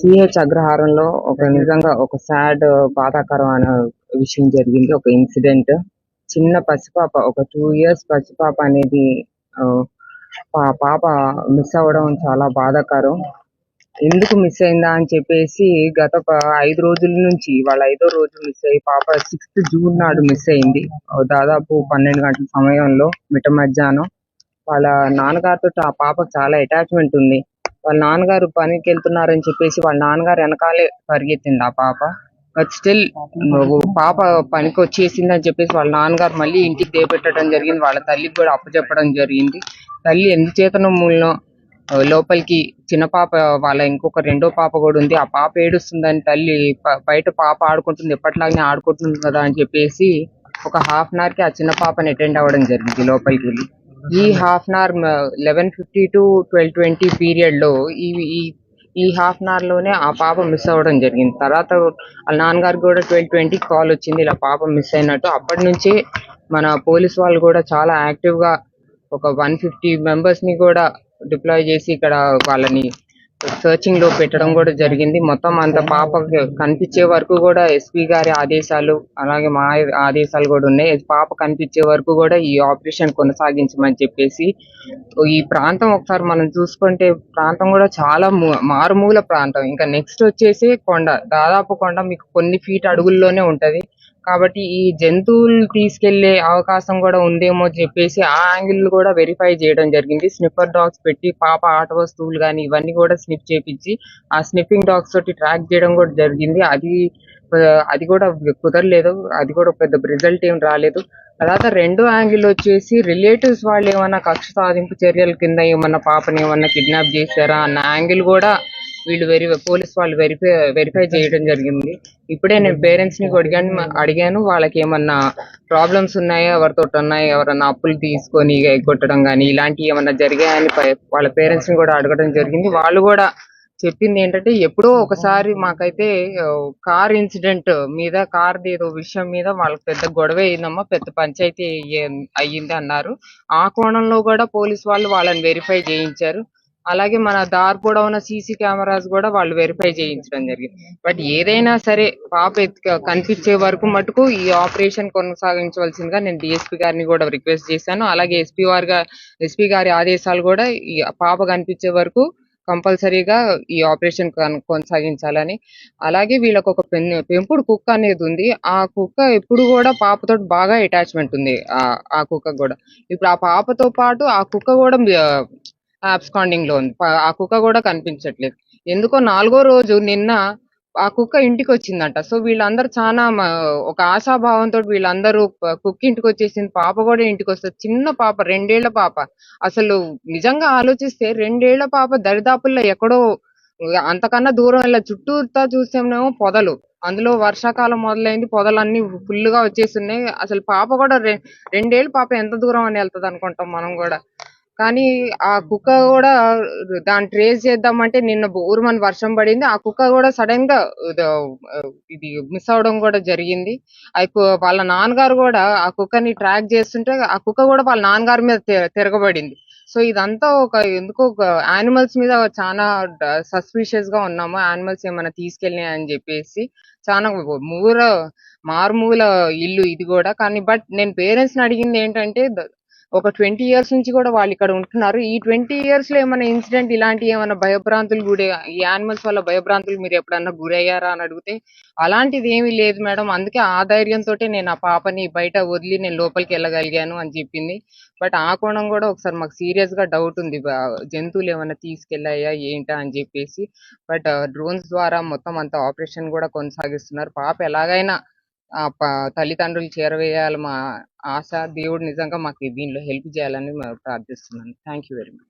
CH అగ్రహారంలో నిజంగా ఒక sad బాధాకరమైన విషయం జరిగింది. ఒక ఇన్సిడెంట్. చిన్న పసిపాప, ఒక 2 ఇయర్స్ పసిపాప అనేది పాప మిస్ అవ్వడం చాలా బాధాకరం. ఎందుకు మిస్ అయిందా అని చెప్పేసి గత 5 రోజుల నుంచి వాళ్ళ 5వ రోజు మిస్ అయ్యి పాప 6th జూన్ నాడు మిస్ అయింది. దాదాపు 12 గంటల సమయంలో మిట్ట మధ్యాహ్నం. వాళ్ళ నాన్నగారితో ఆ పాపకు చాలా అటాచ్మెంట్ ఉంది. వాళ్ళ నాన్నగారు పనికి వెళ్తున్నారని చెప్పేసి వాళ్ళ నాన్నగారు వెనకాలే పరిగెత్తింది ఆ పాప. బట్ స్టిల్ పాప పనికి వచ్చేసిందని చెప్పేసి వాళ్ళ నాన్నగారు మళ్ళీ ఇంటికి దేపెట్టడం జరిగింది. వాళ్ళ తల్లికి కూడా అప్పచెప్పడం జరిగింది. తల్లి ఎందుచేతనో మూలనో లోపలికి చిన్న పాప, వాళ్ళ ఇంకొక రెండో పాప కూడా ఉంది. ఆ పాప ఏడుస్తుందని తల్లి బయట పాప ఆడుకుంటుంది, ఎప్పటిలాగానే ఆడుకుంటుంది కదా అని చెప్పేసి ఒక హాఫ్ అన్ అవర్ కి ఆ చిన్న పాపని అటెండ్ అవ్వడం జరిగింది లోపలికి వెళ్ళి. ఈ half an hour 11:50 to 12:20 period లో ఈ హాఫ్ అన్ అవర్ లోనే ఆ పాప మిస్ అవ్వడం జరిగింది. తర్వాత వాళ్ళ నాన్నగారికి కూడా 12:20 కాల్ వచ్చింది, ఇలా పాప మిస్ అయినట్టు. అప్పటి నుంచి మన పోలీస్ వాళ్ళు కూడా చాలా యాక్టివ్ గా ఒక 150 మెంబర్స్ ని కూడా డిప్లాయ్ చేసి ఇక్కడ వాళ్ళని సర్చింగ్ లో పెట్టడం కూడా జరిగింది. మొత్తం అంత పాప కనిపించే వరకు కూడా ఎస్పీ గారి ఆదేశాలు, అలాగే మా ఆదేశాలు కూడా ఉన్నాయి. పాప కనిపించే వరకు కూడా ఈ ఆపరేషన్ కొనసాగించమని చెప్పేసి. ఈ ప్రాంతం ఒకసారి మనం చూసుకుంటే ప్రాంతం కూడా చాలా మారుమూల ప్రాంతం. ఇంకా నెక్స్ట్ వచ్చేసి కొండ, దాదాపు కొండ మీకు కొన్ని ఫీట్ అడుగుల్లోనే ఉంటది. కాబట్టి ఈ జంతువులు తీసుకెళ్లే అవకాశం కూడా ఉందేమో చెప్పేసి ఆ యాంగిల్ కూడా వెరిఫై చేయడం జరిగింది. స్నిఫర్ డాగ్స్ పెట్టి పాప ఆట వస్తువులు కానీ ఇవన్నీ కూడా స్నిఫ్ చేపించి ఆ స్నిఫింగ్ డాగ్స్ తోటి ట్రాక్ చేయడం కూడా జరిగింది. అది కూడా కుదరలేదు. అది కూడా పెద్ద రిజల్ట్ ఏం రాలేదు. తర్వాత రెండో యాంగిల్ వచ్చేసి రిలేటివ్స్ వాళ్ళు ఏమన్నా కక్ష సాధింపు చర్యల కింద ఏమన్నా పాపని ఏమన్నా కిడ్నాప్ చేశారా అన్న యాంగిల్ కూడా వీళ్ళు పోలీస్ వాళ్ళు వెరిఫై చేయడం జరిగింది. ఇప్పుడే నేను పేరెంట్స్ ని అడిగాను వాళ్ళకి ఏమన్నా ప్రాబ్లమ్స్ ఉన్నాయా, ఎవరితో ఉన్నాయా, ఎవరన్నా అప్పులు తీసుకొని కొట్టడం కానీ ఇలాంటివి ఏమన్నా జరిగాయని వాళ్ళ పేరెంట్స్ ని కూడా అడగడం జరిగింది. వాళ్ళు కూడా చెప్పింది ఏంటంటే ఎప్పుడో ఒకసారి మాకైతే కార్ ఇన్సిడెంట్ మీద, కార్ ఏదో విషయం మీద వాళ్ళకి పెద్ద గొడవ అయిందమ్మా, పెద్ద పంచాయతీ అయ్యింది అన్నారు. ఆ కోణంలో కూడా పోలీస్ వాళ్ళు వాళ్ళని వెరిఫై చేయించారు. అలాగే మన దారి కూడా ఉన్న సీసీ కెమెరాస్ కూడా వాళ్ళు వెరిఫై చేయించడం జరిగింది. బట్ ఏదైనా సరే పాప కనిపించే వరకు మటుకు ఈ ఆపరేషన్ కొనసాగించవలసిందిగా నేను డిఎస్పీ గారిని కూడా రిక్వెస్ట్ చేశాను. అలాగే ఎస్పీ గారి ఆదేశాలు కూడా ఈ పాప కనిపించే వరకు కంపల్సరీగా ఈ ఆపరేషన్ కొనసాగించాలని. అలాగే వీళ్ళకి ఒక పెంపుడు కుక్క అనేది ఉంది. ఆ కుక్క ఎప్పుడు కూడా పాపతో బాగా అటాచ్మెంట్ ఉంది. ఆ కుక్క కూడా ఇప్పుడు ఆ పాపతో పాటు ఆ కుక్క కూడా అబ్స్కాండింగ్ లో ఉంది. ఆ కుక్క కూడా కనిపించట్లేదు. ఎందుకో 4వ రోజు నిన్న ఆ కుక్క ఇంటికి వచ్చిందంట. సో వీళ్ళందరూ చాలా ఒక ఆశాభావంతో వీళ్ళందరూ కుక్క ఇంటికి వచ్చేసింది, పాప కూడా ఇంటికి వస్తుంది. చిన్న పాప, 2 ఏళ్ల పాప. అసలు నిజంగా ఆలోచిస్తే 2 ఏళ్ల పాప దరిదాపుల్లో ఎక్కడో, అంతకన్నా దూరం వెళ్ళ, చుట్టూతా చూస్తేనేమో పొదలు, అందులో వర్షాకాలం మొదలైంది, పొదలన్నీ ఫుల్ గా వచ్చేస్తున్నాయి. అసలు పాప కూడా 2 ఏళ్ల పాప ఎంత దూరం అని వెళ్తుంది అనుకుంటాం మనం కూడా. కానీ ఆ కుక్క కూడా దాన్ని ట్రేస్ చేద్దామంటే నిన్న ఊరుమని వర్షం పడింది. ఆ కుక్క కూడా సడన్ గా ఇది మిస్ అవడం కూడా జరిగింది. వాళ్ళ నాన్నగారు కూడా ఆ కుక్కని ట్రాక్ చేస్తుంటే ఆ కుక్క కూడా వాళ్ళ నాన్నగారి మీద తిరగబడింది. సో ఇదంతా ఎందుకో యానిమల్స్ మీద చాలా సస్పిషియస్ గా ఉన్నాము. యానిమల్స్ ఏమైనా తీసుకెళ్ళినాయి అని చెప్పేసి. చాలా మారుమూల ఇల్లు ఇది కూడా. కానీ బట్ నేను పేరెంట్స్ ని అడిగింది ఏంటంటే ఒక 20 ఇయర్స్ నుంచి కూడా వాళ్ళు ఇక్కడ ఉంటున్నారు. ఈ 20 ఇయర్స్ లో ఏమైనా ఇన్సిడెంట్ ఇలాంటి ఏమైనా భయభ్రాంతులు ఈ యానిమల్స్ వల్ల భయభ్రాంతులు మీరు ఎప్పుడన్నా గురయ్యారా అని అడిగితే అలాంటిది ఏమీ లేదు మేడం, అందుకే ఆ ధైర్యంతో నేను ఆ పాపని బయట వదిలి నేను లోపలికి వెళ్ళగలిగాను అని చెప్పింది. బట్ ఆ కోణం కూడా ఒకసారి మాకు సీరియస్ గా డౌట్ ఉంది, జంతువులు ఏమైనా తీసుకెళ్లాయా ఏంటా అని చెప్పేసి. బట్ డ్రోన్స్ ద్వారా మొత్తం అంత ఆపరేషన్ కూడా కొనసాగిస్తున్నారు. పాప ఎలాగైనా తల్లిదండ్రులు చేరవేయాలి మా ఆశ. దేవుడు నిజంగా మాకు దీనిలో హెల్ప్ చేయాలని ప్రార్థిస్తున్నాను. Thank you very much.